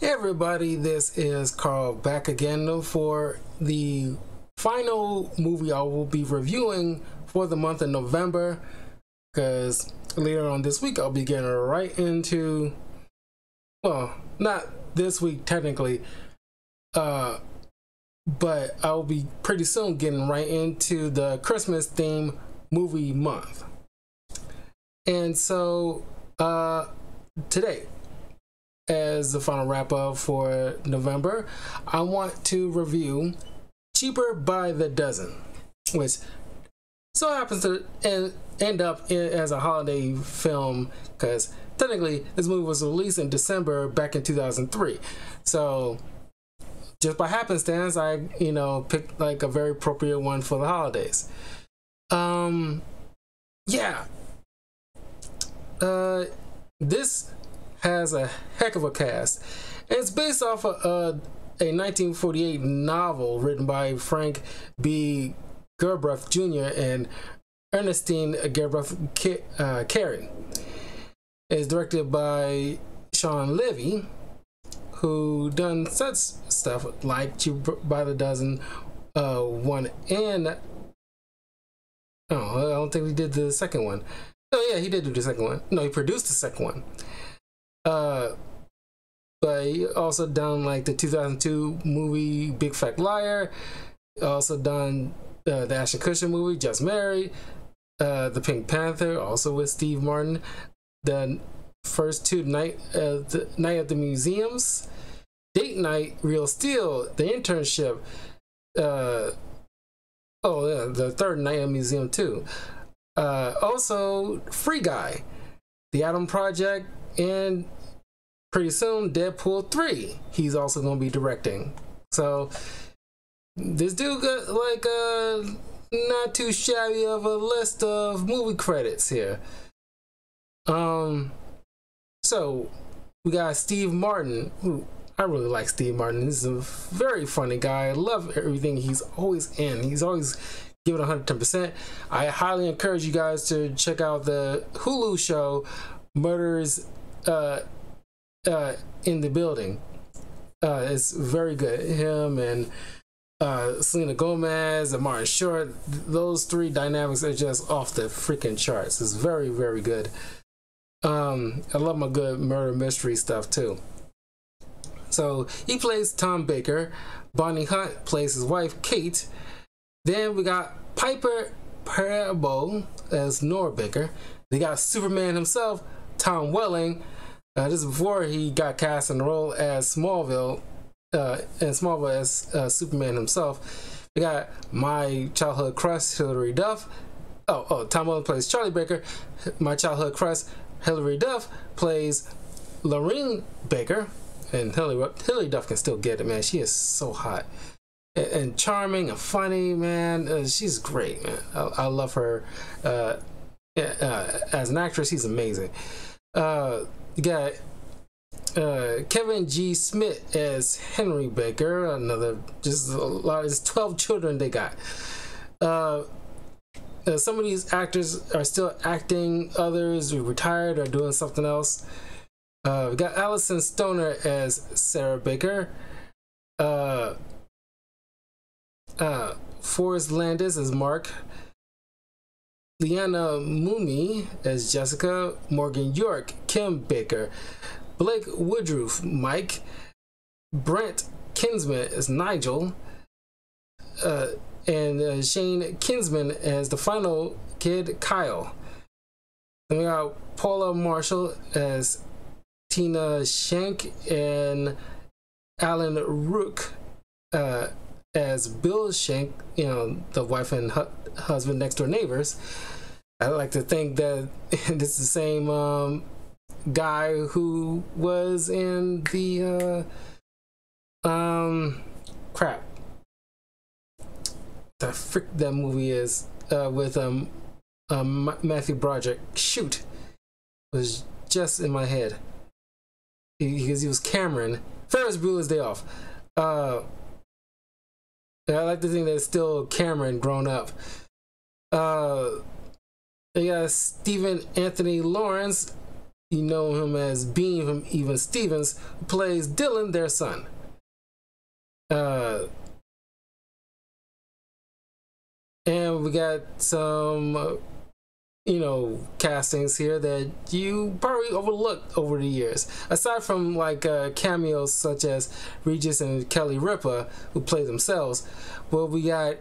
Hey everybody, this is Carl back again for the final movie I will be reviewing for the month of November, because later on this week I'll be getting right into, well, not this week technically, but I'll be pretty soon getting right into the Christmas theme movie month. And so today, as the final wrap up for November, I want to review Cheaper by the Dozen, which so happens to end up as a holiday film, because technically this movie was released in December back in 2003. So just by happenstance, I picked like a very appropriate one for the holidays. This has a heck of a cast. And it's based off of a 1948 novel written by Frank B. Gerbrecht Jr. and Ernestine Gerbrecht Carey. It's directed by Shawn Levy, who done such stuff like Cheaper by the Dozen 1 and I don't think he did the second one. Oh yeah, he did do the second one. No, he produced the second one. But he also done like the 2002 movie Big Fat Liar. Also done the Ashton Kutcher movie Just Married, the Pink Panther, also with Steve Martin. The first two Night at the Museums, Date Night, Real Steel, The Internship. The third Night at the Museum too. Also Free Guy, The Atom Project, and pretty soon Deadpool 3 he's also going to be directing. So this dude got like not too shabby of a list of movie credits here. So we got Steve Martin, who I really like. Steve Martin, he's a very funny guy. I love everything he's always in. He's always giving 110%. I highly encourage you guys to check out the Hulu show Murders in the Building. It's very good. Him and Selena Gomez and Martin Short, those three dynamics are just off the freaking charts. It's very, very good. I love my good murder mystery stuff too. So he plays Tom Baker. Bonnie Hunt plays his wife Kate. Then we got Piper Perabo as Nora Baker. They got Superman himself, Tom Welling. This is before he got cast in the role as Smallville, as Superman himself. We got my childhood crush, Hilary Duff. Tom Welling plays Charlie Baker. My childhood crush, Hilary Duff, plays Lorraine Baker. And Hilary Duff can still get it, man. She is so hot and charming and funny, man. She's great, man. I love her. As an actress, she's amazing. You got Kevin G. Smith as Henry Baker. Another, just a lot. It's 12 children they got. Some of these actors are still acting. Others are retired or doing something else. We got Allison Stoner as Sarah Baker. Forrest Landis as Mark. Leanna Mooney as Jessica. Morgan York, Kim Baker. Blake Woodruff, Mike. Brent Kinsman as Nigel. And Shane Kinsman as the final kid, Kyle. Then we got Paula Marshall as Tina Shank, and Alan Rook as Bill Shank, the wife and husband next door neighbors. I like to think that this is the same guy who was in the the frick that movie is with Matthew Broderick. Shoot, it was just in my head because he was Cameron. Ferris Bueller's Day Off. I like to think that it's still Cameron grown up. You got Stephen Anthony Lawrence you know him as Bean from Even Stevens, who plays Dylan, their son. And we got some, castings here that you probably overlooked over the years. Aside from like cameos such as Regis and Kelly Ripa, who play themselves, well, we got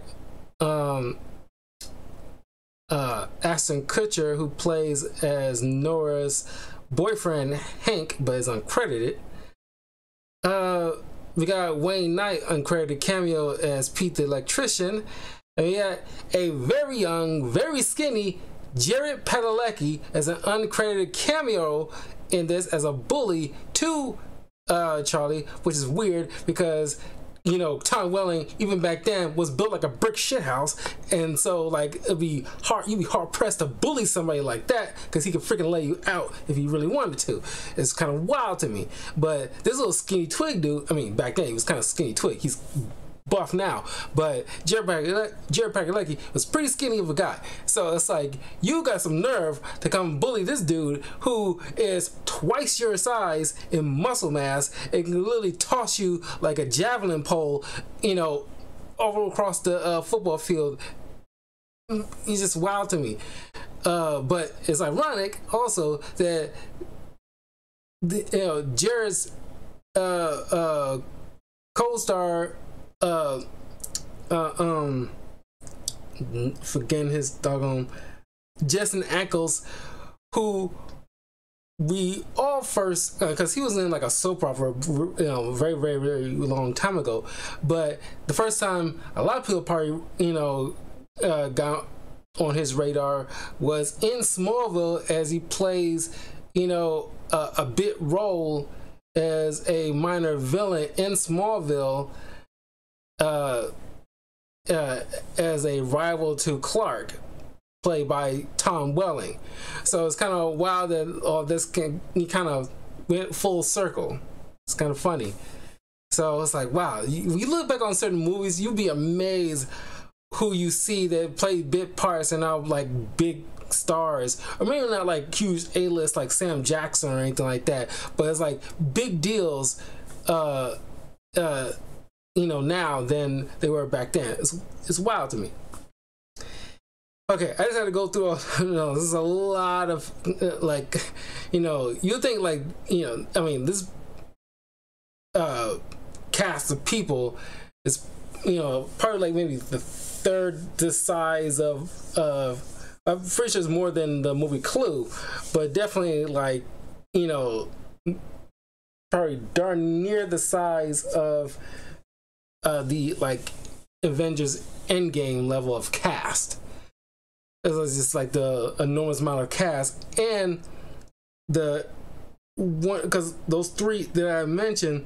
Ashton Kutcher, who plays as Nora's boyfriend Hank, but is uncredited. We got Wayne Knight, uncredited cameo as Pete the electrician. And we got a very young, very skinny Jared Padalecki as an uncredited cameo in this as a bully to Charlie, which is weird because Tom Welling even back then was built like a brick shithouse, and so like you'd be hard pressed to bully somebody like that because he could freaking lay you out if he really wanted to. It's kind of wild to me. But this little skinny twig dude, I mean back then he was kind of skinny twig. He's buff now, but Jared Padalecki was pretty skinny of a guy. So it's like, you got some nerve to come bully this dude who is twice your size in muscle mass and can literally toss you like a javelin pole, over across the football field. He's just wild to me. But it's ironic also that Jared's co-star, forgetting his doggone, Jensen Ackles, who we all first, because he was in like a soap opera, very, very, very long time ago. But the first time a lot of people probably, got on his radar was in Smallville, as he plays, a bit role as a minor villain in Smallville, as a rival to Clark, played by Tom Welling. So it's kind of wild that all this he kind of went full circle. It's kind of funny. So it's like, wow, you look back on certain movies, you'd be amazed who you see that play bit parts and are like big stars, or maybe not like huge A-list like Sam Jackson or anything like that, but it's like big deals now than they were back then. It's wild to me. Okay, I just had to go through this is a lot of you think like this cast of people is probably like maybe the third the size of I'm pretty sure it's more than the movie Clue, but definitely like probably darn near the size of the like Avengers Endgame level of cast. It's just like the enormous amount of cast, and the one, because those three that I mentioned,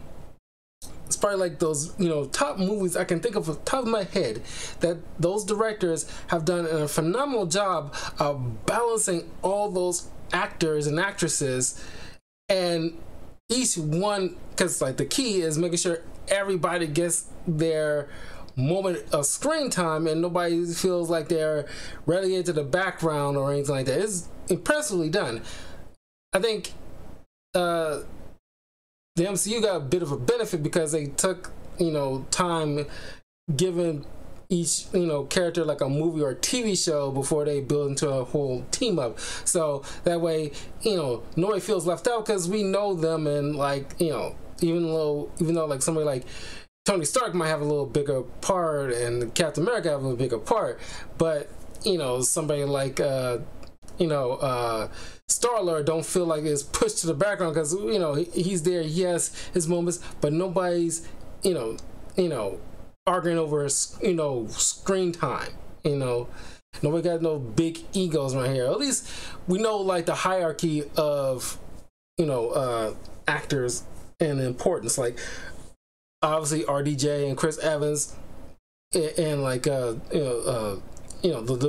it's probably like those top movies I can think of off the top of my head that those directors have done a phenomenal job of balancing all those actors and actresses, and each one, because like the key is making sure everybody gets their moment of screen time and nobody feels like they're relegated to the background or anything like that. It's impressively done. I think the MCU got a bit of a benefit because they took time giving each character like a movie or a TV show before they build into a whole team up, so that way nobody feels left out because we know them, and like even though like somebody like Tony Stark might have a little bigger part and Captain America have a little bigger part, but somebody like Star-Lord don't feel like it's pushed to the background because he's there, yes, his moments, but nobody's arguing over screen time. Nobody got no big egos right here. At least we know like the hierarchy of actors and importance, like obviously RDJ and Chris Evans and like the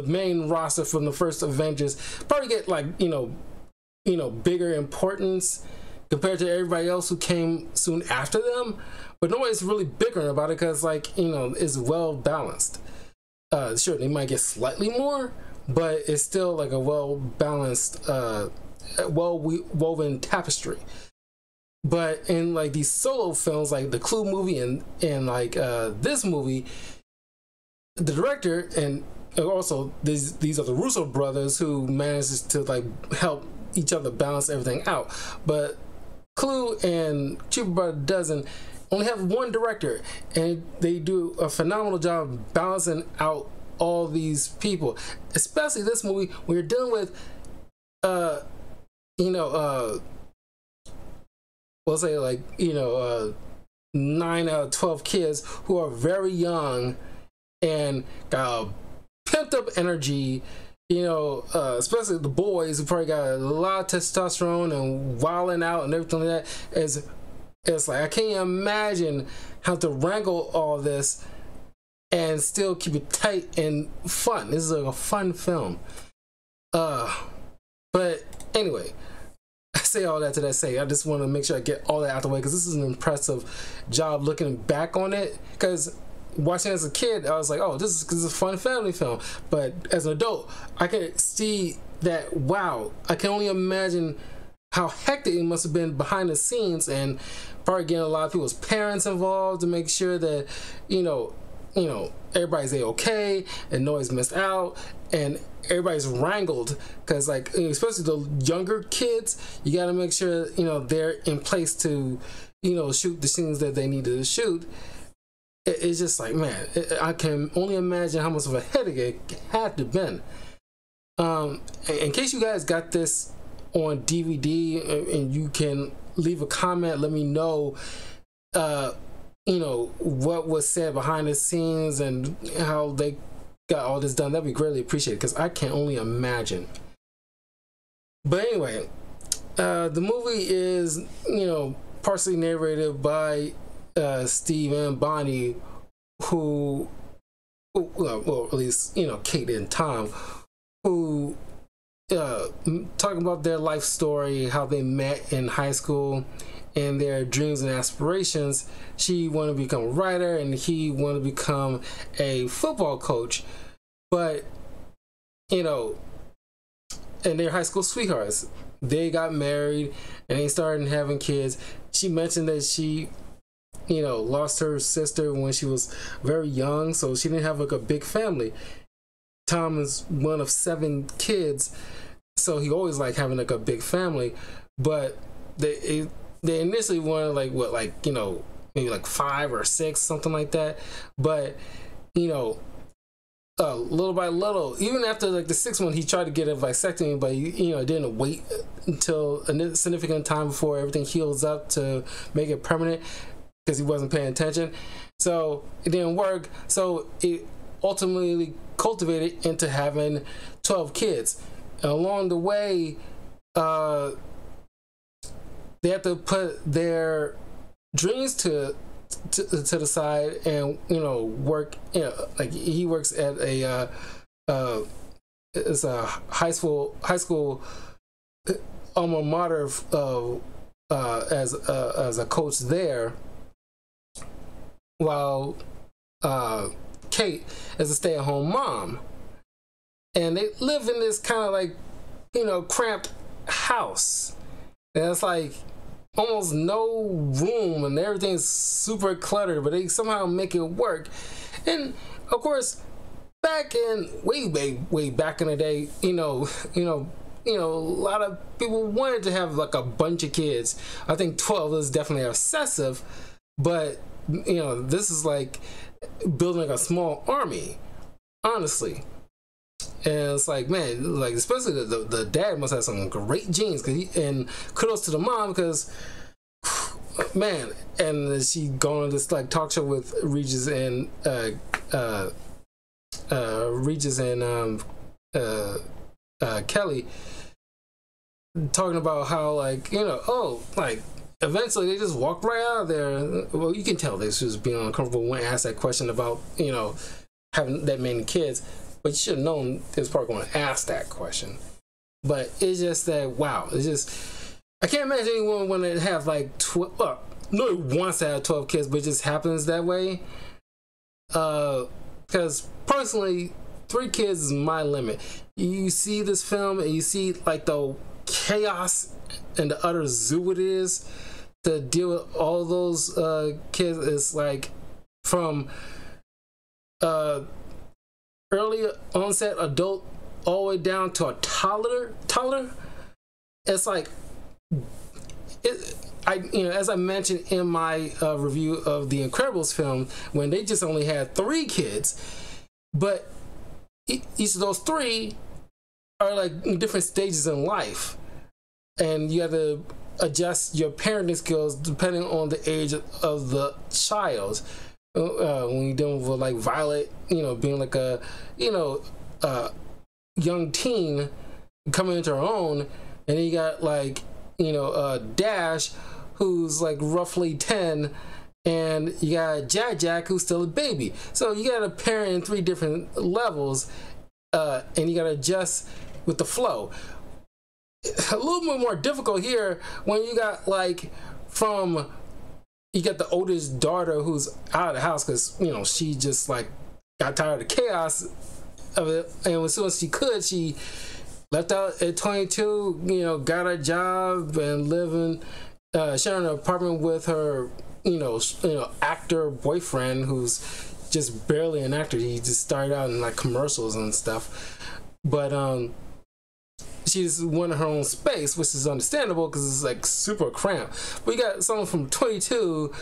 main roster from the first Avengers probably get like bigger importance compared to everybody else who came soon after them, but nobody's really bickering about it because like it's well balanced. Sure, they might get slightly more, but it's still like a well balanced, well woven tapestry. But in like these solo films, like the Clue movie and like this movie, the director and also these are the Russo brothers who manages to like help each other balance everything out. But Clue and Cheaper by the Dozen only have one director, and they do a phenomenal job balancing out all these people. Especially this movie, when you're dealing with, we'll say like 9 out of 12 kids who are very young and got pent up energy. Especially the boys who probably got a lot of testosterone and wilding out and everything like that. It's like I can't imagine how to wrangle all this and still keep it tight and fun. This is like a fun film. But anyway, I say all that to say I just want to make sure I get all that out the way, because this is an impressive job looking back on it. Because watching it as a kid, I was like, oh, this is a fun family film. But as an adult, I can see that, wow, I can only imagine how hectic it must have been behind the scenes, and probably getting a lot of people's parents involved to make sure that, everybody's okay and nobody's missed out and everybody's wrangled. Because like, especially the younger kids, you got to make sure, they're in place to, shoot the scenes that they need to shoot. It's just like, man, I can only imagine how much of a headache it had to have been. In case you guys got this on DVD, and you can leave a comment, let me know, what was said behind the scenes and how they got all this done. That'd be greatly appreciated, because I can only imagine. But anyway, the movie is, partially narrated by Steve and Bonnie, who, well, at least, Kate and Tom, who talking about their life story, how they met in high school and their dreams and aspirations. She wanted to become a writer and he wanted to become a football coach. But, and they're high school sweethearts. They got married and they started having kids. She mentioned that she lost her sister when she was very young, so she didn't have like a big family. Tom is one of 7 kids, so he always liked having like a big family. But they initially wanted maybe like 5 or 6, something like that. But little by little, even after like the 6th one, he tried to get a vasectomy, but didn't wait until a significant time before everything heals up to make it permanent, because he wasn't paying attention. So it didn't work. So it ultimately cultivated into having 12 kids. And along the way, they have to put their dreams to the side and work. Like he works at it's a high school alma mater as a coach there, while Kate is a stay-at-home mom. And they live in this kind of like, cramped house. And it's like almost no room and everything's super cluttered, but they somehow make it work. And of course, back in way back in the day, a lot of people wanted to have like a bunch of kids. I think 12 is definitely excessive, but this is like building a small army, honestly. And it's like, man, like especially the dad must have some great genes, and kudos to the mom, because man. And she going on this like talk show with Regis and Kelly, talking about how like eventually they just walked right out of there. Well, you can tell they was being uncomfortable when asked that question about having that many kids. But you should have known they was probably going to ask that question. But it's just that, wow. It's just, I can't imagine anyone want to have like 12, no one wants to have 12 kids, but it just happens that way. Because personally, 3 kids is my limit. You see this film and you see like the chaos and the utter zoo it is to deal with all those kids. It's like from early onset adult all the way down to a toddler. It's like as I mentioned in my review of the Incredibles film, when they just only had 3 kids, but each of those 3 are like in different stages in life, and you have to adjust your parenting skills depending on the age of the child. When you're dealing with like Violet, being like a young teen coming into her own, and then you got like Dash, who's like roughly 10, and you got Jack who's still a baby. So you got to parent in 3 different levels, and you got to adjust with the flow. A little bit more difficult here when you got like you got the oldest daughter who's out of the house because she just like got tired of the chaos of it, and as soon as she could, she left out at 22, got a job and living, sharing an apartment with her, actor boyfriend who's just barely an actor. He just started out in like commercials and stuff, but she just wanted her own space, which is understandable because it's like super cramped. But you got someone from 22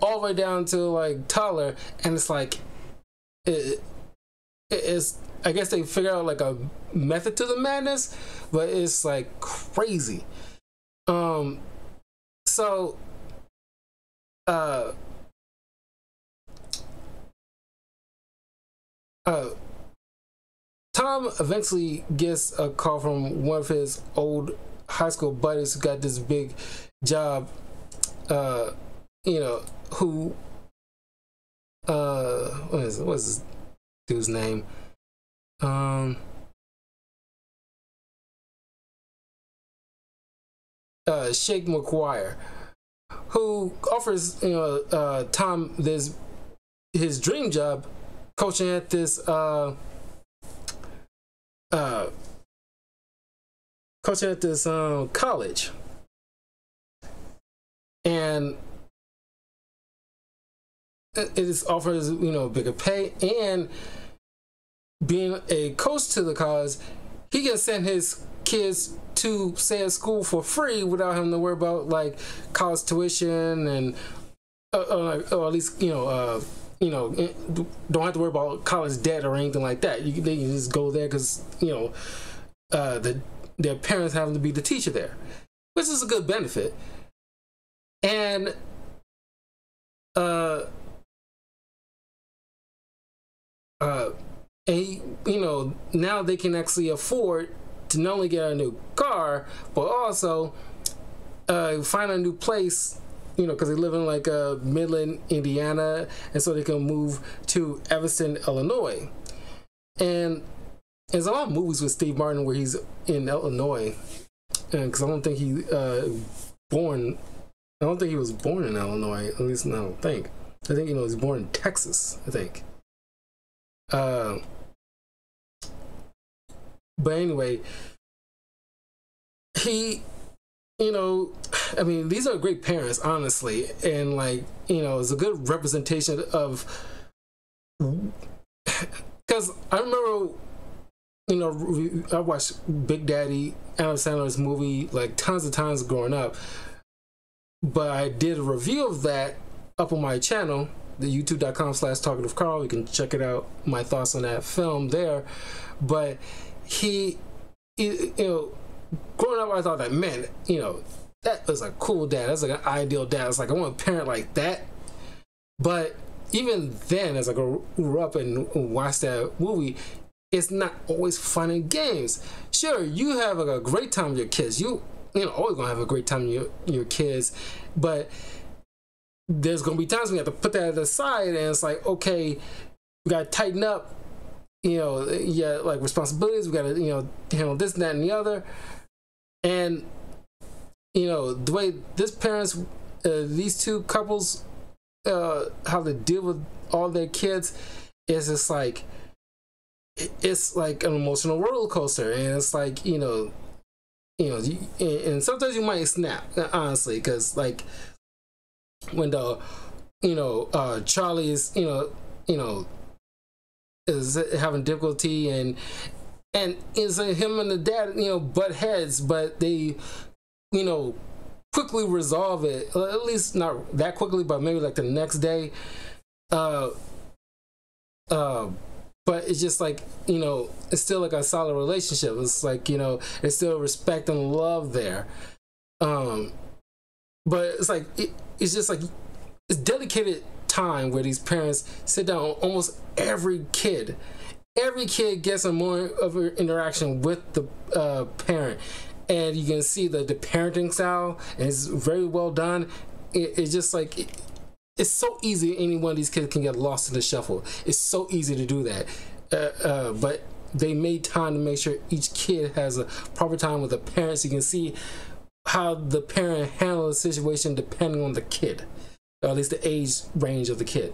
all the way down to like toddler, and it's like it's. I guess they figure out like a method to the madness, but it's like crazy. Tom eventually gets a call from one of his old high school buddies who got this big job, who what's this dude's name? Shake McGuire, who offers Tom his dream job, coaching at this college, and it is offers bigger pay, and being a coach to the college, he can send his kids to stay at school for free without having to worry about like college tuition and or at least don't have to worry about college debt or anything like that. They can just go there because their parents happen to be the teacher there, which is a good benefit. And now they can actually afford to not only get a new car, but also find a new place, because they live in like Midland, Indiana, and so they can move to Evanston, Illinois. And there's a lot of movies with Steve Martin where he's in Illinois, because I don't think he was born in Illinois. At least I don't think. I think he was born in Texas, I think. But anyway, these are great parents, honestly, and like, it's a good representation of, because I remember, I watched Big Daddy, Adam Sandler's movie, like tons of times growing up, but I did a review of that up on my channel, the youtube.com/talkativecarl. You can check it out, my thoughts on that film there. But growing up, I thought that, man, that was a cool dad. That's like an ideal dad. It's like, I want a parent like that. But even then, as I grew up and watched that movie, it's not always fun and games. Sure, you have a great time with your kids. You always gonna have a great time with your kids, but there's gonna be times when you have to put that aside, and it's like, okay, we gotta tighten up. Like responsibilities. We gotta, handle this, and that, and the other. And the way these two couples, how they deal with all their kids, is just like, it's like an emotional roller coaster, and it's like, and sometimes you might snap, honestly, because like when the Charlie is is having difficulty, and it's him and the dad butt heads, but they quickly resolve it, at least not that quickly, but maybe like the next day. But it's just like, it's still like a solid relationship. It's like, there's still respect and love there. But it's like, it's just like, it's dedicated time where these parents sit down. Almost every kid gets a more of an interaction with the parent. And you can see the parenting style, and it's very well done. It's just like, it's so easy. Any one of these kids can get lost in the shuffle. It's so easy to do that. But they made time to make sure each kid has a proper time with the parents. You can see how the parent handles the situation depending on the kid, or at least the age range of the kid.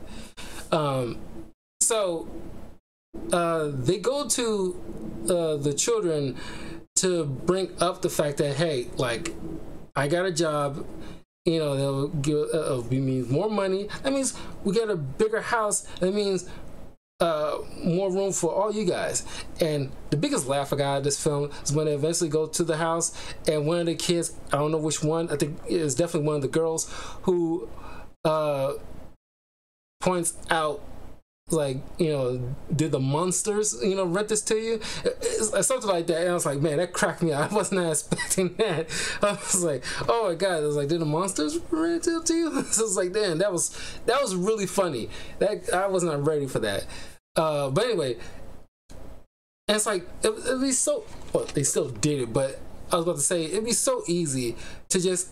So they go to the children to bring up the fact that, hey, like, I got a job. They'll give means more money. That means we get a bigger house. That means more room for all you guys. And the biggest laugh I got out of this film is when they eventually go to the house, and one of the kids, I don't know which one, I think it's definitely one of the girls, who points out, like, did the monsters rent this to you? It's something like that. And I was like, man, that cracked me out. I was not expecting that. I was like, oh my god. I was like, did the monsters rent it to you? So I was like, damn, that was really funny. That I was not ready for that. But anyway, and it's like, it'd be so, well, they still did it, but I was about to say, it'd be so easy to just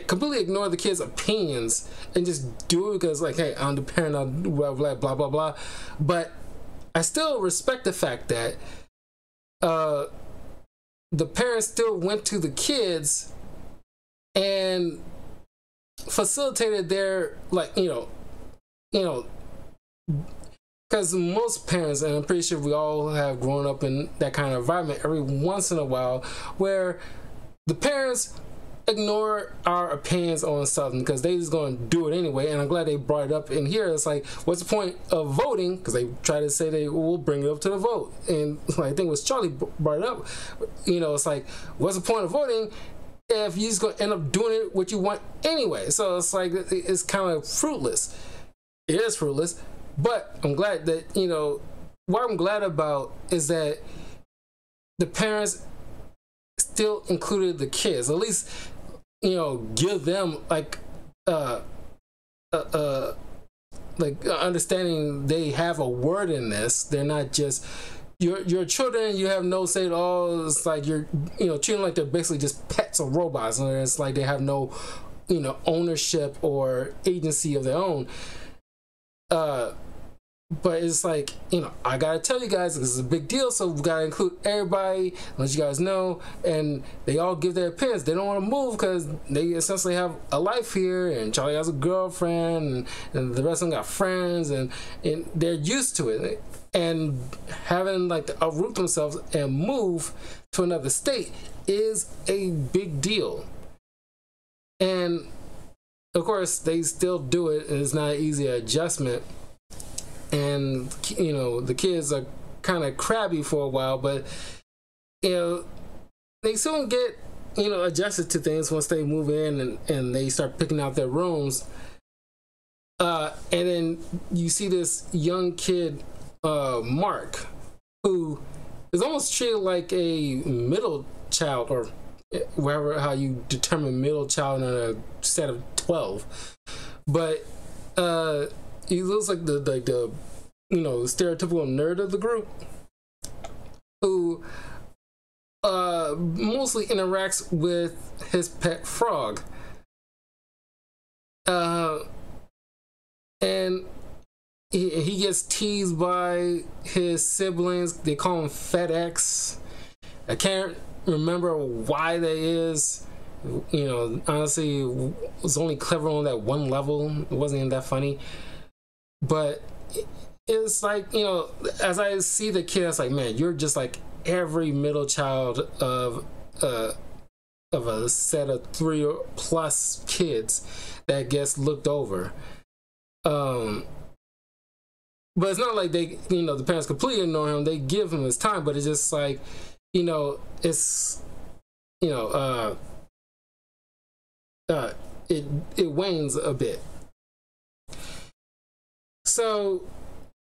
completely ignore the kids' opinions and just do it because, like, hey, I'm the parent, I'm blah blah blah blah. But I still respect the fact that the parents still went to the kids and facilitated their, like, because most parents, and I'm pretty sure we all have grown up in that kind of environment every once in a while, where the parents ignore our opinions on something because they just going to do it anyway. And I'm glad they brought it up in here. It's like, what's the point of voting? Because they try to say they will bring it up to the vote, and I think it was Charlie brought it up. It's like, what's the point of voting if you're just going to end up doing it what you want anyway? So it's like, it's kind of fruitless. It is fruitless. But I'm glad that, what I'm glad about is that the parents still included the kids. At least, give them like understanding they have a word in this. They're not just your children. You have no say at all. It's like you're treating like they're basically just pets or robots, and it's like they have no ownership or agency of their own. But it's like, I gotta tell you guys, this is a big deal, so we gotta include everybody, let you guys know. And they all give their opinions. They don't want to move because they essentially have a life here, and Charlie has a girlfriend, and the rest of them got friends, and they're used to it. And having, like, to uproot themselves and move to another state is a big deal. And of course, they still do it, and it's not an easy adjustment. And the kids are kind of crabby for a while, but they soon get adjusted to things once they move in and they start picking out their rooms. And then you see this young kid, Mark, who is almost treated like a middle child, or how you determine middle child in a set of 12. But he looks like the stereotypical nerd of the group, who mostly interacts with his pet frog, and he gets teased by his siblings. They call him FedEx. I can't remember why that is. Honestly, it was only clever on that one level. It wasn't even that funny. But it's like, as I see the kid, it's like, man, you're just like every middle child of a set of 3 or plus kids that gets looked over. But it's not like they, the parents completely ignore him. They give him his time, but it's just like, it's, it wanes a bit. So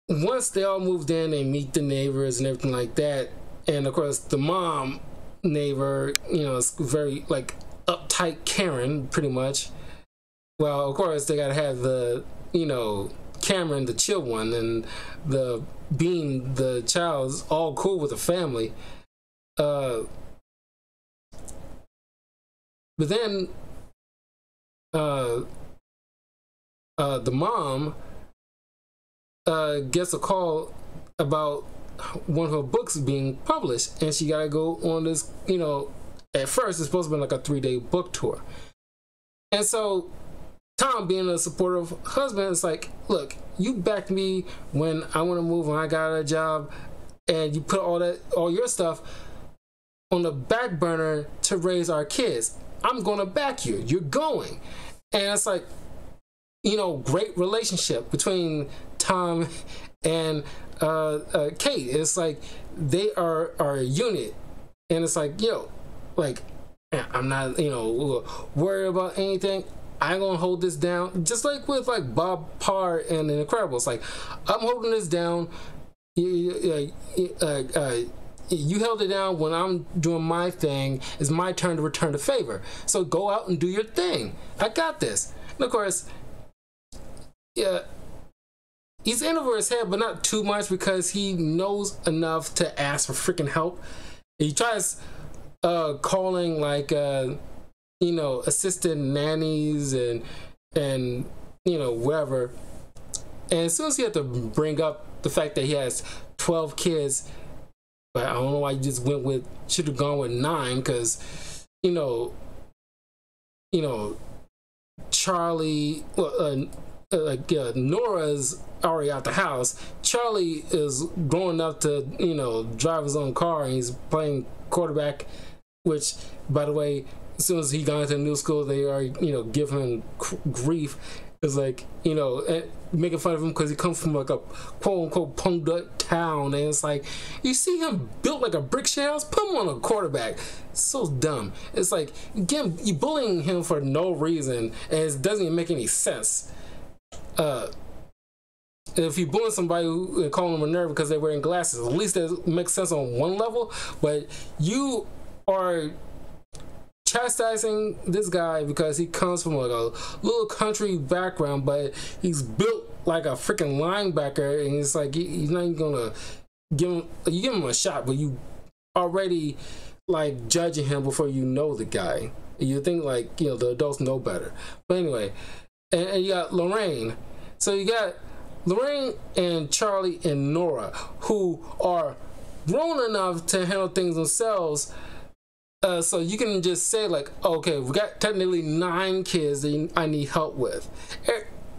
once they all moved in, they meet the neighbors and everything like that. And of course, the mom neighbor, is very like uptight Karen, pretty much. Well, of course, they gotta have the, Cameron, the chill one, and the Bean, the child, is all cool with the family. But then the mom gets a call about one of her books being published, and she gotta go on this, at first it's supposed to be like a 3-day book tour. And so Tom, being a supportive husband, is like, look, you backed me when I want to move, when I got a job, and you put all your stuff on the back burner to raise our kids. I'm gonna back you. You're going. And it's like, great relationship between Tom and Kate. It's like they are a unit, and it's like, I'm not, worried about anything. I'm gonna hold this down, just like with like Bob Parr and The Incredibles. Like, I'm holding this down. You held it down when I'm doing my thing. It's my turn to return the favor. So go out and do your thing. I got this. And of course, yeah, he's in over his head, but not too much, because he knows enough to ask for freaking help. He tries calling like assistant nannies and whatever. And as soon as he had to bring up the fact that he has 12 kids, but I don't know why you just should have gone with 9, because Charlie, Nora's already out the house. Charlie is grown up to drive his own car, and he's playing quarterback, which, by the way, as soon as he got into new school, they are, giving him grief. It's like, making fun of him because he comes from like a quote-unquote punked up town. And it's like, you see him built like a brick shit house, put him on a quarterback. It's so dumb. It's like, again, you bullying him for no reason, and it doesn't even make any sense. If you bully somebody and call them a nerd because they're wearing glasses, at least that makes sense on one level. But you are chastising this guy because he comes from like a little country background, but he's built like a freaking linebacker, and it's like he's not even gonna give him a shot, but you already like judging him before you know the guy. You think like the adults know better. But anyway, and you got Lorraine. So you got Lorraine and Charlie and Nora, who are grown enough to handle things themselves. So you can just say like, okay, we got technically 9 kids that I need help with.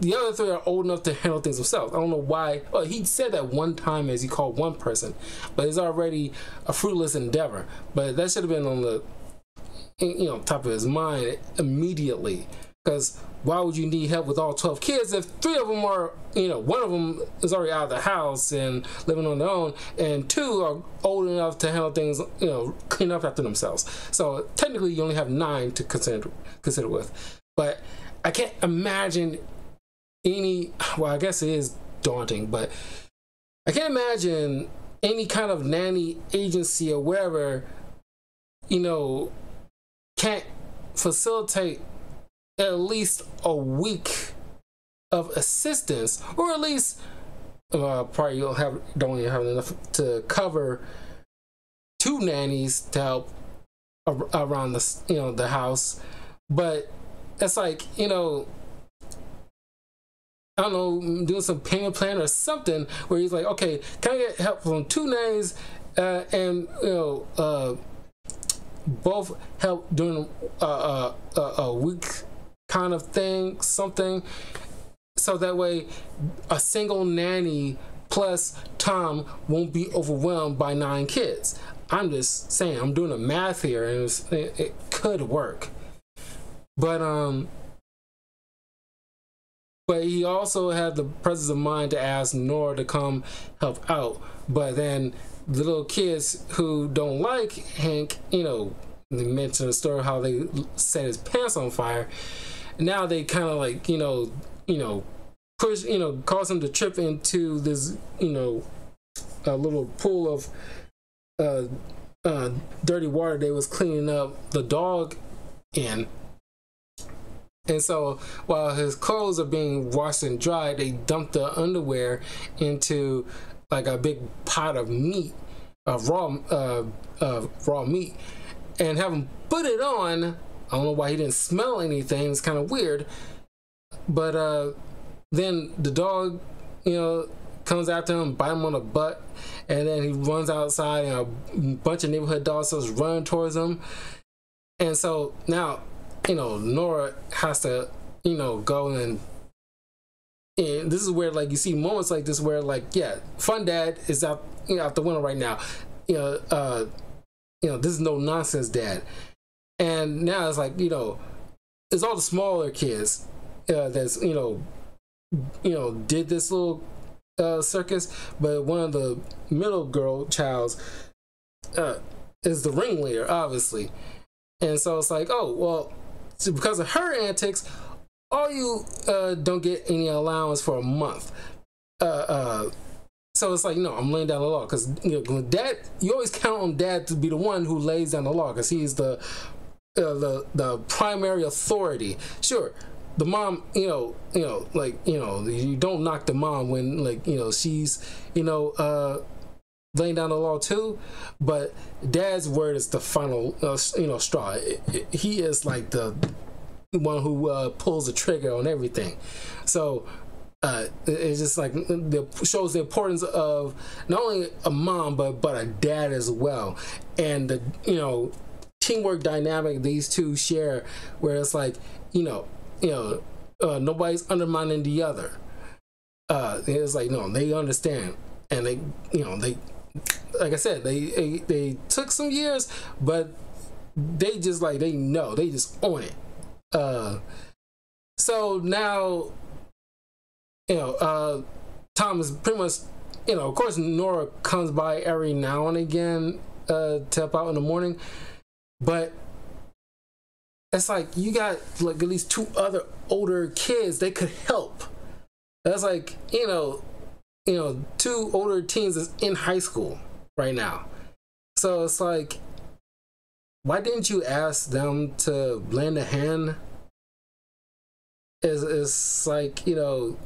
The other 3 are old enough to handle things themselves. I don't know why. Oh, he said that one time as he called one person, but it's already a fruitless endeavor. But that should have been on the top of his mind immediately. Because why would you need help with all 12 kids if 3 of them are, one of them is already out of the house and living on their own, and 2 are old enough to handle things, clean up after themselves. So technically you only have 9 to consider with. But I can't imagine well, I guess it is daunting, but I can't imagine any kind of nanny agency or wherever, can't facilitate at least a week of assistance, or at least probably don't even have enough to cover 2 nannies to help around the house. But it's like, I don't know, doing some payment plan or something where he's like, okay, can I get help from 2 nannies and both help during a week kind of thing, something, so that way a single nanny plus Tom won't be overwhelmed by 9 kids. I'm just saying, I'm doing the math here, and it could work. But he also had the presence of mind to ask Nora to come help out. But then the little kids who don't like Hank, you know, they mentioned the story how they set his pants on fire. Now they kind of like, you know, push, you know, cause him to trip into this, you know, a little pool of dirty water they was cleaning up the dog in. And so while his clothes are being washed and dried, they dump the underwear into like a big pot of meat, of raw meat, and have him put it on. I don't know why he didn't smell anything. It's kind of weird. But then the dog, you know, comes after him, bite him on the butt, and then he runs outside, and a bunch of neighborhood dogs starts running towards him. And so now, you know, Nora has to, you know, go and this is where, like, you see moments like this where, like, yeah, Fun Dad is out, you know, out the window right now. You know, this is no nonsense dad. And now it's like, you know, it's all the smaller kids that's, you know, did this little circus, but one of the middle girl childs is the ringleader, obviously. And so it's like, oh, well, so because of her antics, all you don't get any allowance for a month. So it's like, no, I'm laying down the law, because, you know, Dad, you always count on Dad to be the one who lays down the law, because he's the primary authority. Sure, the mom, you know, like, you know, you don't knock the mom when, like, you know, she's, you know, laying down the law too, but Dad's word is the final, you know, straw. He is like the one who pulls the trigger on everything. So it's just like shows the importance of not only a mom but a dad as well, and the, you know, teamwork dynamic these two share, where it's like, you know, nobody's undermining the other. It's like, no, they understand, and they, you know, they, like I said, they took some years, but they just, like, they know, they just own it. So now, you know, Tom is pretty much, you know, of course Nora comes by every now and again to help out in the morning, but it's like, you got like at least 2 other older kids they could help. That's like, you know, 2 older teens is in high school right now. So it's like, why didn't you ask them to lend a hand? It's like, you know,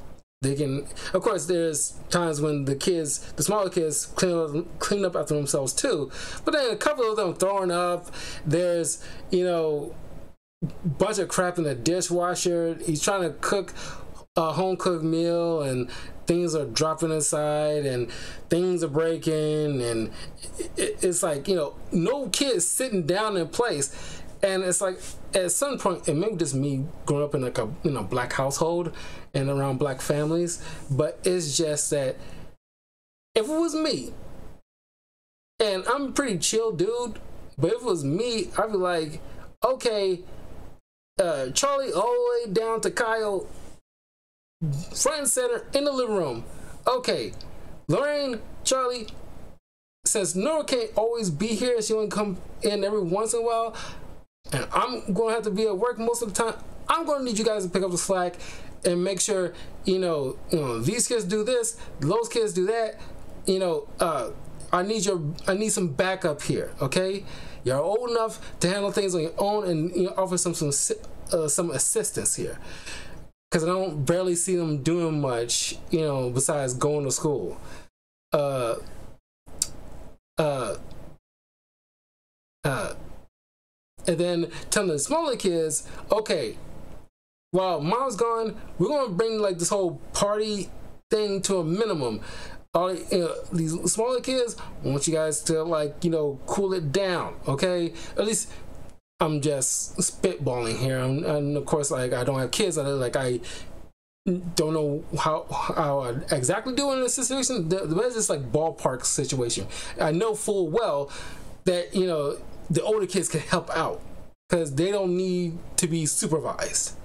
they can, of course, there's times when the smaller kids clean up after themselves too, but then a couple of them throwing up. There's, you know, bunch of crap in the dishwasher. He's trying to cook a home cooked meal, and things are dropping inside, and things are breaking, and it's like, you know, no kid sitting down in place. And it's like, at some point, and maybe just me growing up in like a, you know, black household and around black families, but it's just that if it was me, and I'm a pretty chill dude, but if it was me, I'd be like, okay, Charlie all the way down to Kyle, front and center in the living room. Okay, Lorraine, Charlie, since Nora can't always be here, she only come in every once in a while, and I'm going to have to be at work most of the time, I'm going to need you guys to pick up the slack and make sure, you know, these kids do this, those kids do that. You know, I need some backup here, okay? You're old enough to handle things on your own, and, you know, offer some assistance here, because I don't barely see them doing much, you know, besides going to school. And then telling the smaller kids, okay, while mom's gone, we're gonna bring like this whole party thing to a minimum. All, you know, these smaller kids, I want you guys to, like, you know, cool it down, okay? At least I'm just spitballing here, and of course, like, I don't have kids. I don't know how I exactly do in this situation. That's just like ballpark situation. I know full well that the older kids can help out because they don't need to be supervised.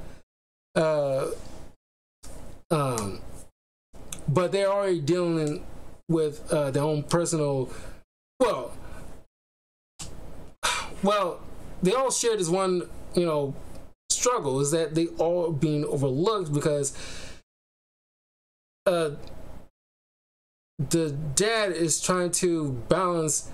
But they're already dealing with their own personal. Well, they all share this one, struggle, is that they all being overlooked because the dad is trying to balance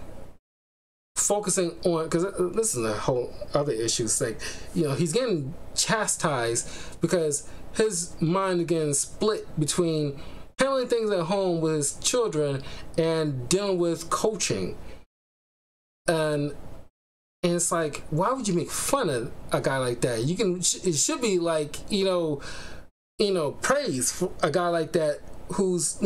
focusing on, because this is a whole other issue. It's like, he's getting chastised because his mind again split between handling things at home with his children and dealing with coaching. And it's like, why would you make fun of a guy like that? It should be like, praise for a guy like that who's,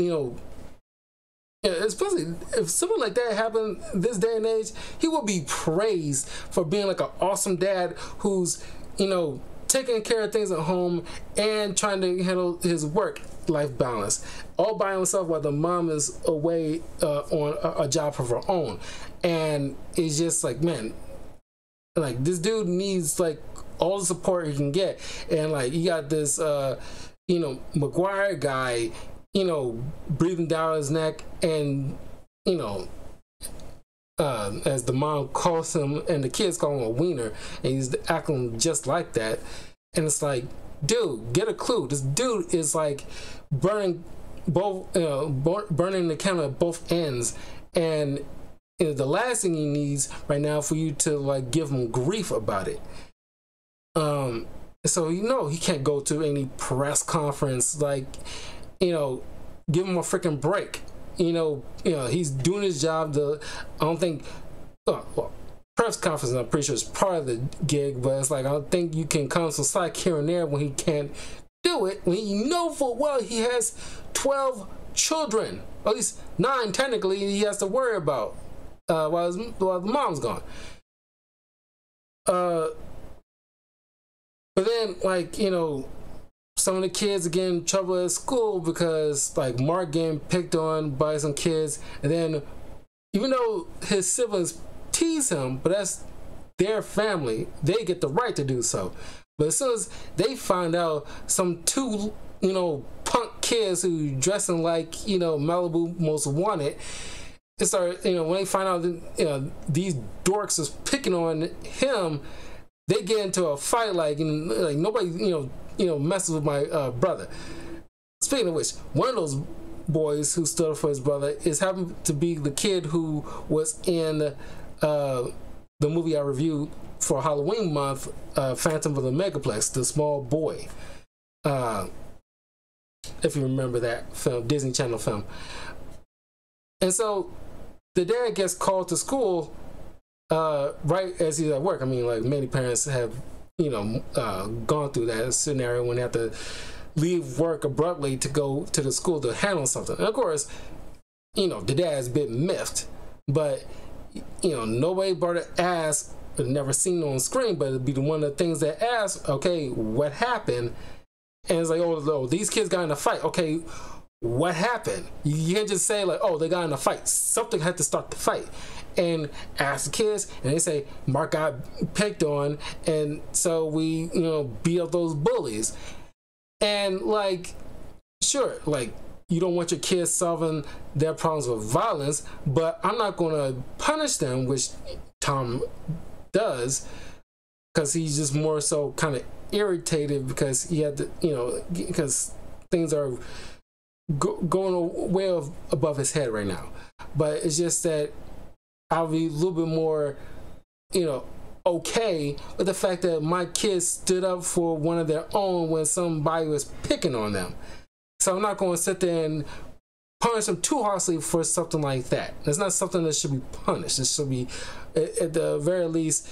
especially if something like that happened this day and age, he will be praised for being like an awesome dad who's, taking care of things at home and trying to handle his work-life balance all by himself while the mom is away on a job of her own. And it's just like, man, like this dude needs like all the support he can get. And like you got this McGuire guy, breathing down his neck, and as the mom calls him and the kids call him a wiener, and he's acting just like that. And it's like, dude, get a clue. This dude is like burning the candle at both ends. And the last thing he needs right now for you to like give him grief about it. So he can't go to any press conference, like, give him a freaking break. He's doing his job. I don't think, press conference, I'm pretty sure is part of the gig, but it's like, I don't think you can come some slack here and there when he can't do it, when you know full well he has 12 children, at least 9 technically, he has to worry about while the mom's gone. But then, like, some of the kids are getting in trouble at school because, like, Mark getting picked on by some kids, and then even though his siblings tease him, but that's their family, they get the right to do so. But as soon as they find out some two, punk kids who dressing like, Malibu Most Wanted, it started, when they find out that, these dorks is picking on him, they get into a fight like nobody, messes with my brother. Speaking of which, one of those boys who stood up for his brother happened to be the kid who was in the movie I reviewed for Halloween month, Phantom of the Megaplex, the small boy. If you remember that film, Disney Channel film. And so the dad gets called to school right as he's at work. I mean, like many parents have, gone through that scenario when they have to leave work abruptly to go to the school to handle something. And of course, the dad's been miffed, but nobody but to ask, never seen on screen, but it'd be one of the things that ask, okay, what happened? And it's like, oh, these kids got in a fight. Okay, what happened? You can't just say like, oh, they got in a fight. Something had to start the fight. And ask the kids, and they say Mark got picked on, and so we, beat up those bullies. And like, sure, like, you don't want your kids solving their problems with violence, but I'm not going to punish them, which Tom does, because he's just more so kind of irritated because he had to, because things are going way above his head right now. But it's just that I'll be a little bit more, okay with the fact that my kids stood up for one of their own when somebody was picking on them. So I'm not going to sit there and punish them too harshly for something like that. It's not something that should be punished. It should be, at the very least,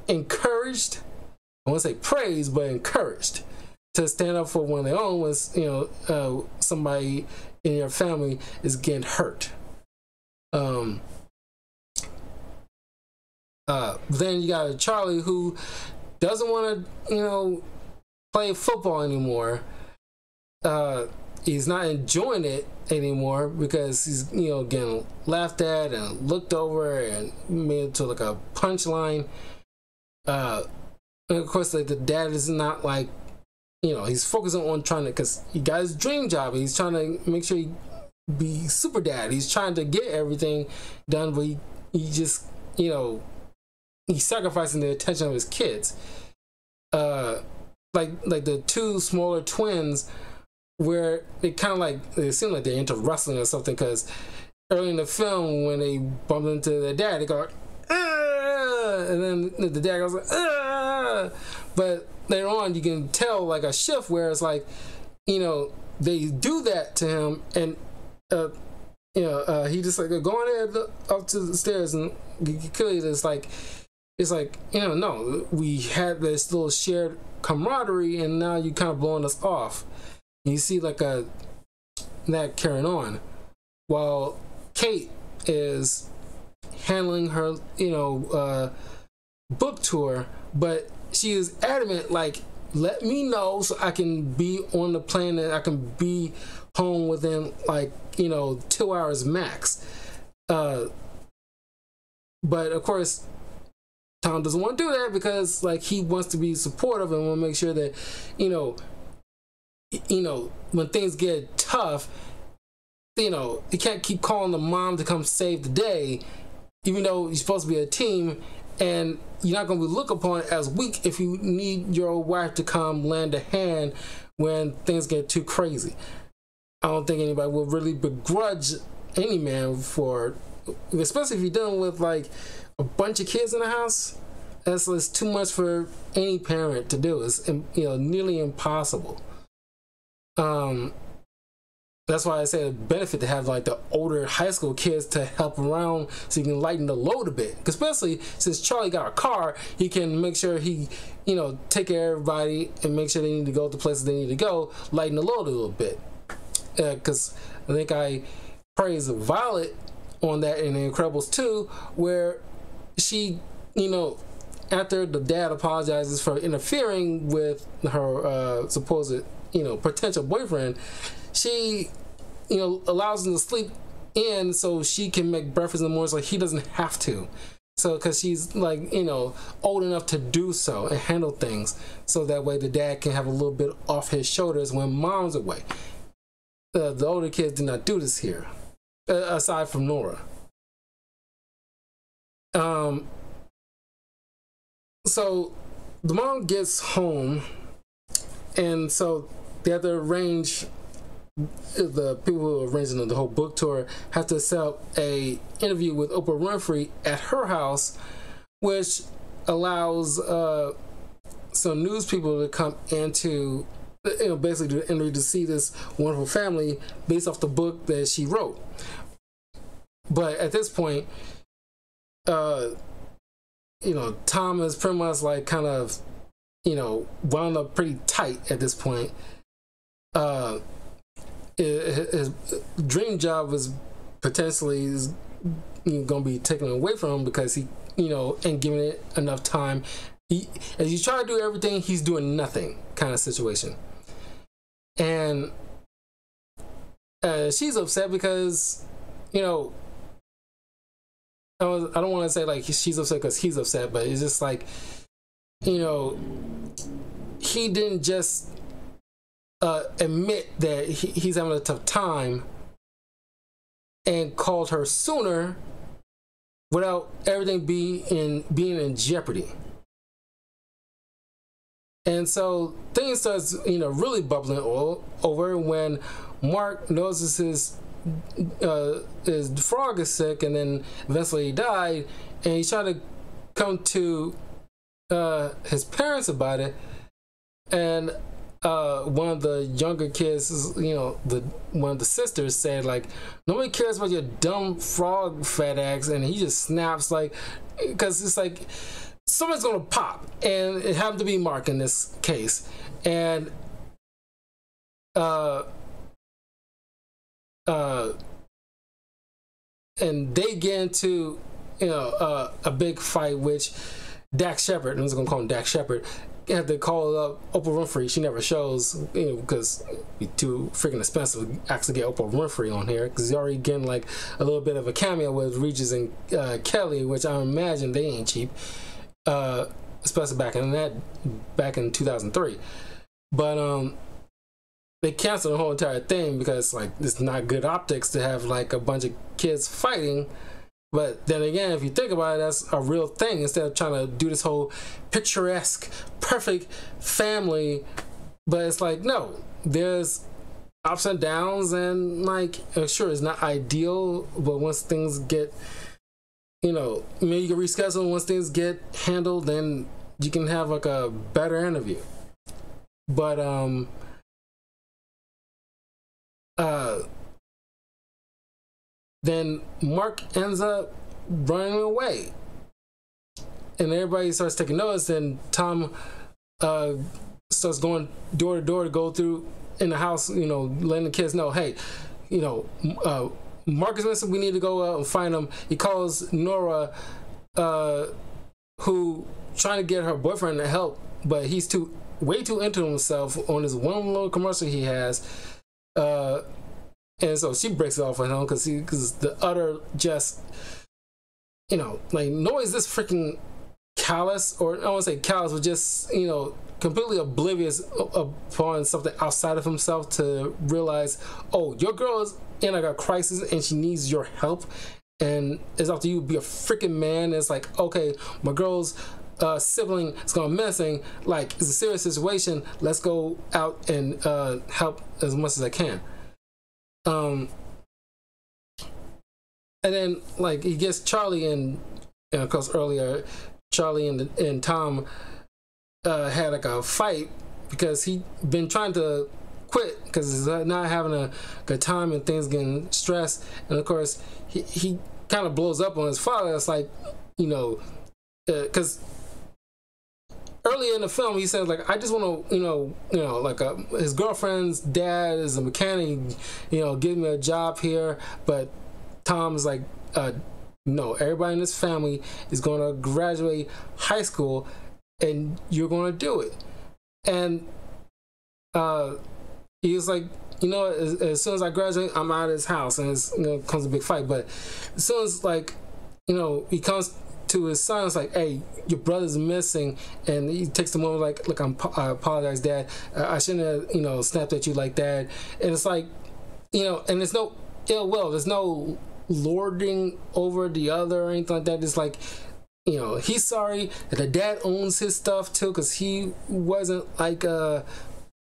encouraged. I won't say praised, but encouraged to stand up for one of their own when somebody in your family is getting hurt. Then you got Charlie who doesn't want to, play football anymore. he's not enjoying it anymore because he's, you know, getting laughed at and looked over and made into like a punchline. And of course, like, the dad is not like, you know, he's focusing on trying to, because he got his dream job. He's trying to make sure he be super dad. He's trying to get everything done, but he just, you know, he's sacrificing the attention of his kids. Like the two smaller twins, where they kind of like, it seem like they're into wrestling or something, because early in the film when they bump into their dad, they go, ah! And then the dad goes like, ah! But later on you can tell like a shift where it's like, you know, they do that to him, and he just like, go on there up to the stairs, and clearly it's like, you know, no, we had this little shared camaraderie, and now you kind of blowing us off. And you see like that carrying on, while Kate is handling her, you know, book tour, but she is adamant, like, let me know so I can be on the plane and I can be home within, like, you know, 2 hours max. But of course, Tom doesn't want to do that because, like, he wants to be supportive and want to make sure that, you know, when things get tough, you know, you can't keep calling the mom to come save the day, even though you're supposed to be a team, and you're not going to be looked upon as weak if you need your wife to come lend a hand when things get too crazy. I don't think anybody will really begrudge any man for, especially if you're dealing with like a bunch of kids in the house. That's too much for any parent to do. It's, you know, nearly impossible. That's why I say a benefit to have like the older high school kids to help around so you can lighten the load a bit. Especially since Charlie got a car, he can make sure he, you know, take care of everybody and make sure they need to go to places they need to go, lighten the load a little bit. Because I think I praised Violet on that in The Incredibles 2, where she, you know, after the dad apologizes for interfering with her supposed, you know, potential boyfriend, she, you know, allows him to sleep in so she can make breakfast in the morning so he doesn't have to. So, because she's like, you know, old enough to do so and handle things, so that way the dad can have a little bit off his shoulders when mom's away. The older kids did not do this here, aside from Nora. So the mom gets home, and so they have to arrange, the people who are arranging the whole book tour have to set up a interview with Oprah Winfrey at her house, which allows some news people to come into, you know, basically do the interview to see this wonderful family based off the book that she wrote. But at this point, you know, Tom is pretty much like kind of, you know, wound up pretty tight at this point. His dream job was potentially going to be taken away from him because he, you know, ain't giving it enough time. As he's trying to do everything, he's doing nothing kind of situation. And she's upset because, you know, I don't want to say like she's upset because he's upset, but it's just like, you know, he didn't just admit that he's having a tough time and called her sooner without everything being in jeopardy. And so things starts, you know, really bubbling over when Mark notices his frog is sick, and then eventually he died, and he's trying to come to his parents about it, and one of the younger kids, you know, one of the sisters said like, nobody cares about your dumb frog fat ass, and he just snaps like, because it's like somebody's gonna pop, and it happened to be Mark in this case, and and they get into, you know, a big fight, which Dax Shepard, I'm just gonna call him Dax Shepard, had to call up Oprah Winfrey. She never shows, you know, because it's too freaking expensive to actually get Oprah Winfrey on here, because he's already getting like a little bit of a cameo with Regis and Kelly, which I imagine they ain't cheap, especially back in 2003. But they canceled the whole entire thing because like it's not good optics to have like a bunch of kids fighting. But then again, if you think about it, that's a real thing. Instead of trying to do this whole picturesque, perfect family, but it's like, no, there's ups and downs, and like, sure, it's not ideal, but once things get, you know, maybe you can reschedule. Once things get handled, then you can have like a better interview. But then Mark ends up running away, and everybody starts taking notice. And Tom starts going door to door to go through in the house, you know, letting the kids know, hey, you know, Mark is missing. We need to go out and find him. He calls Nora, who trying to get her boyfriend to help, but he's way too into himself on this one little commercial he has. And so she breaks it off with him because the utter just, you know, like, no, is this freaking callous, or I don't want to say callous, but just, you know, completely oblivious upon something outside of himself to realize, oh, your girl is in like a crisis and she needs your help, and it's up to you to be a freaking man. It's like, okay, my girl's sibling is gone missing, like, it's a serious situation, let's go out and help as much as I can. And then like he gets Charlie, and of course earlier Charlie and Tom had like a fight because he been trying to quit because he's not having a good time and things getting stressed, and of course he kind of blows up on his father. It's like, you know, because earlier in the film, he said, like, I just want to, you know, like his girlfriend's dad is a mechanic, you know, give me a job here. But Tom's like, no, everybody in this family is going to graduate high school, and you're going to do it. And he was like, you know, as soon as I graduate, I'm out of his house, and it's, you know, comes a big fight. But as soon as, like, you know, he comes to his son, it's like, hey, your brother's missing, and he takes the moment like, look, I apologize, Dad. I shouldn't have, you know, snapped at you like that. And it's like, you know, and there's no ill will. There's no lording over the other or anything like that. It's like, you know, he's sorry that the dad owns his stuff too, because he wasn't like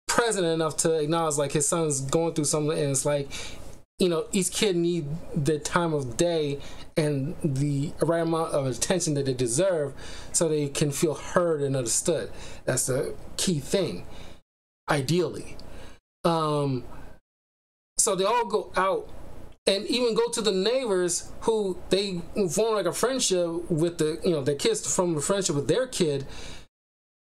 present enough to acknowledge like his son's going through something, and it's like, you know, each kid need the time of day and the right amount of attention that they deserve so they can feel heard and understood. That's the key thing, ideally. So they all go out and even go to the neighbors who they form like a friendship with, the, you know, the kids from a friendship with their kid.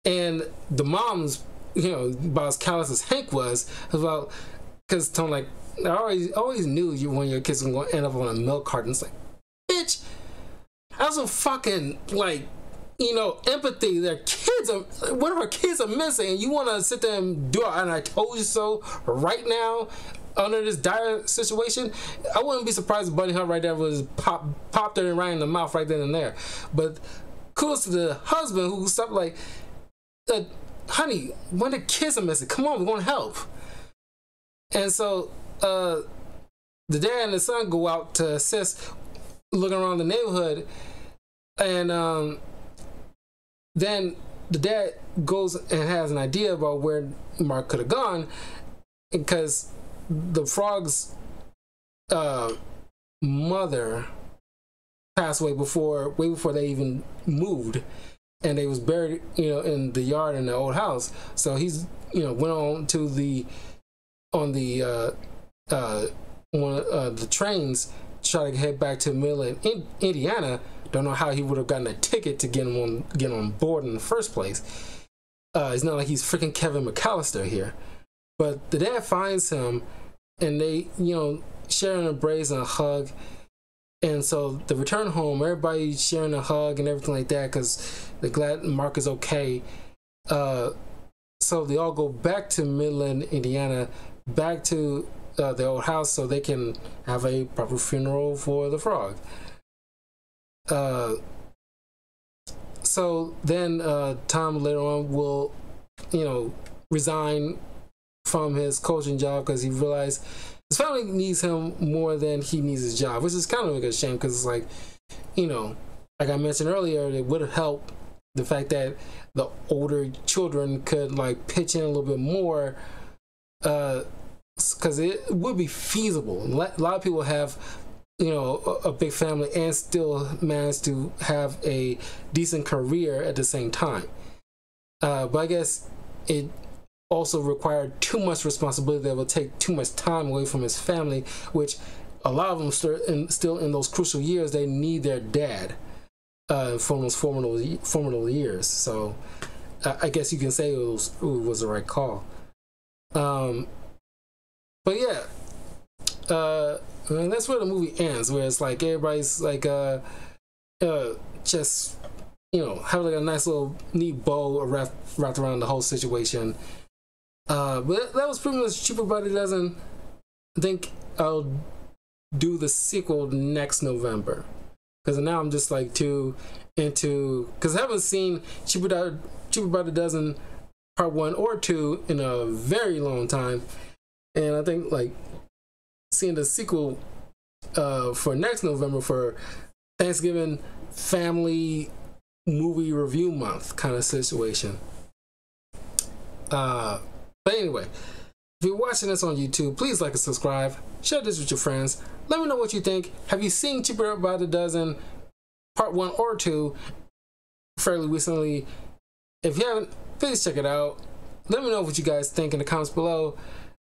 And the mom's, you know, about as callous as Hank was about, because Tom, like, I always knew you when your kids were going to end up on a milk carton. It's like, bitch, how's some fucking, like, you know, empathy? Their kids are, one of our kids are missing, and you want to sit there and do it, and I told you so right now under this dire situation. I wouldn't be surprised if Bunny Hunt right there was popped her right in the mouth right then and there. But kudos to the husband who stopped, like, honey, when the kids are missing, come on, we're going to help. And so the dad and the son go out to assist, looking around the neighborhood, and then the dad goes and has an idea about where Mark could have gone, because the frog's mother passed away way before they even moved, and they was buried, you know, in the yard in the old house. So he's, you know, went on to the trains to try to head back to Midland, Indiana. Don't know how he would have gotten a ticket to get on board in the first place. It's not like he's freaking Kevin McAllister here. But the dad finds him, and they, you know, share an embrace and a hug. And so the return home, everybody sharing a hug and everything like that, because they're glad Mark is okay. So they all go back to Midland, Indiana, back to their old house so they can have a proper funeral for the frog. So then Tom later on will, resign from his coaching job because he realized his family needs him more than he needs his job, which is kind of like a shame because it's like, like I mentioned earlier, it would have helped the fact that the older children could like pitch in a little bit more, because it would be feasible. A lot of people have, a big family and still manage to have a decent career at the same time. But I guess it also required too much responsibility that would take too much time away from his family, which a lot of them still in those crucial years, they need their dad from those formative years. So I guess you can say it was the right call. But yeah, and that's where the movie ends, where it's like everybody's like just have like a nice little neat bow wrapped around the whole situation. But that was pretty much Cheaper by the Dozen. I think I'll do the sequel next November, because now I'm just like too into, because I haven't seen Cheaper by the Dozen Part 1 or 2 in a very long time, and I think like seeing the sequel for next November for Thanksgiving family movie review month kind of situation. But anyway, if you're watching this on YouTube, please like and subscribe. Share this with your friends. Let me know what you think. Have you seen Cheaper by the Dozen Part 1 or 2 fairly recently? If you haven't, please check it out. Let me know what you guys think in the comments below.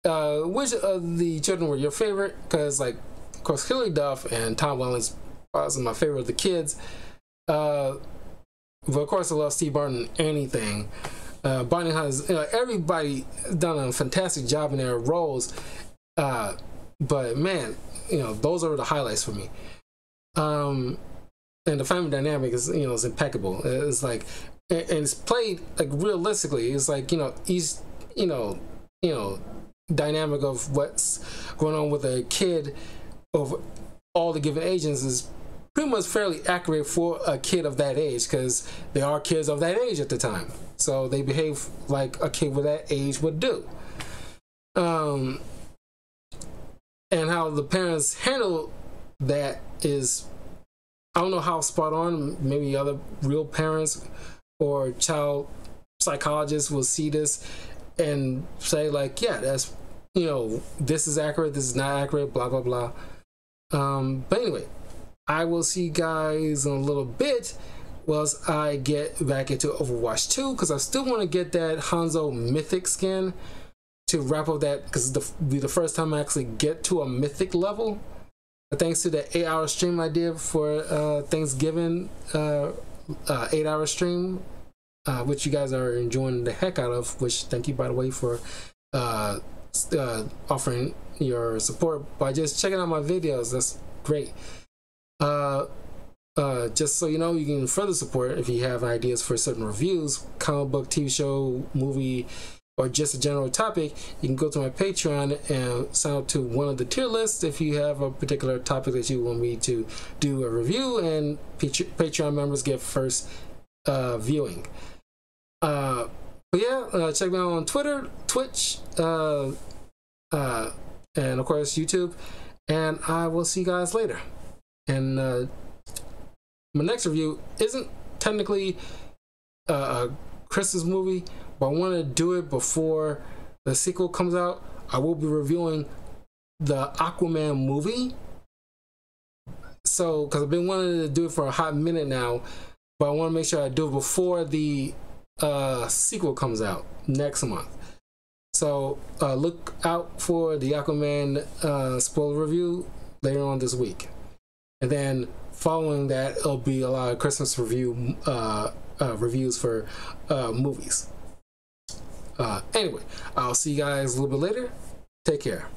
Which of the children were your favorite? Because, like, of course, Hilary Duff and Tom Welling are my favorite of the kids. But of course, I love Steve Martin. Anything. Bonnie Hunt, everybody done a fantastic job in their roles. But man, those are the highlights for me. And the family dynamic is impeccable. It's like, and it's played like realistically. It's like each dynamic of what's going on with a kid of all the given ages is pretty much fairly accurate for a kid of that age, because they are kids of that age at the time, so they behave like a kid with that age would do. And how the parents handle that is, I don't know how spot on. Maybe other real parents or child psychologists will see this and say like, yeah, that's, this is accurate, this is not accurate, blah blah blah. But anyway, I will see you guys in a little bit whilst I get back into Overwatch 2, because I still want to get that Hanzo Mythic skin to wrap up that, because it'll be the first time I actually get to a Mythic level. Thanks to the 8-hour stream I did for Thanksgiving, 8-hour stream, which you guys are enjoying the heck out of, which thank you, by the way, for offering your support by just checking out my videos. That's great. Just so you know, you can further support if you have ideas for certain reviews, comic book, TV show, movie, or just a general topic. You can go to my Patreon and sign up to one of the tier lists if you have a particular topic that you want me to do a review, and Patreon members get first viewing. But yeah, check me out on Twitter, Twitch, and of course YouTube, and I will see you guys later. And my next review isn't technically a Christmas movie, but I want to do it before the sequel comes out. I will be reviewing the Aquaman movie. So, because I've been wanting to do it for a hot minute now, but I want to make sure I do it before the sequel comes out next month. So look out for the Aquaman spoiler review later on this week. And then following that, it'll be a lot of Christmas reviews for movies. Anyway, I'll see you guys a little bit later. Take care.